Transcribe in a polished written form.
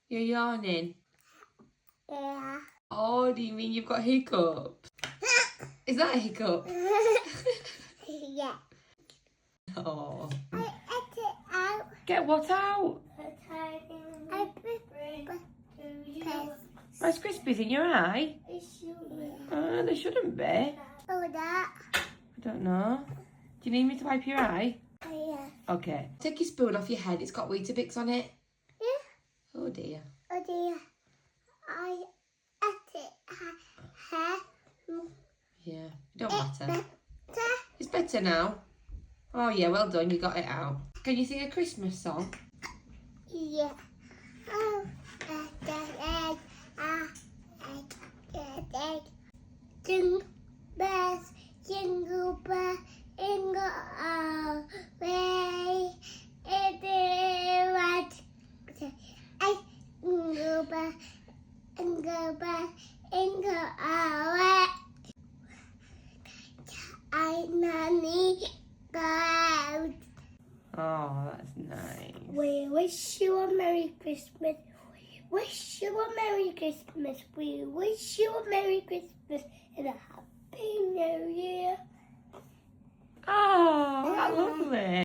You're yawning? Yeah. Oh, do you mean you've got hiccups? Is that a hiccup? Yeah. Oh. I ate it out. Get what out? I put Rice Krispies in your eye? There shouldn't be. Oh, that. I don't know. Do you need me to wipe your eye? Yeah. Okay. Take your spoon off your head. It's got Weetabix on it. Yeah. Oh dear. Oh dear. I ate it. Hair. Yeah. It don't matter. It's better now. Oh yeah, well done. You got it out. Can you sing a Christmas song? Yeah. Oh. Jingle bells, jingle bells, jingle all the way. It is right. Jingle bells, jingle bells, jingle all the way. I nanny go. Oh, that's nice. We wish you a Merry Christmas. We wish you a Merry Christmas. We wish you a Merry Christmas and a Happy New Year. Oh, that's lovely.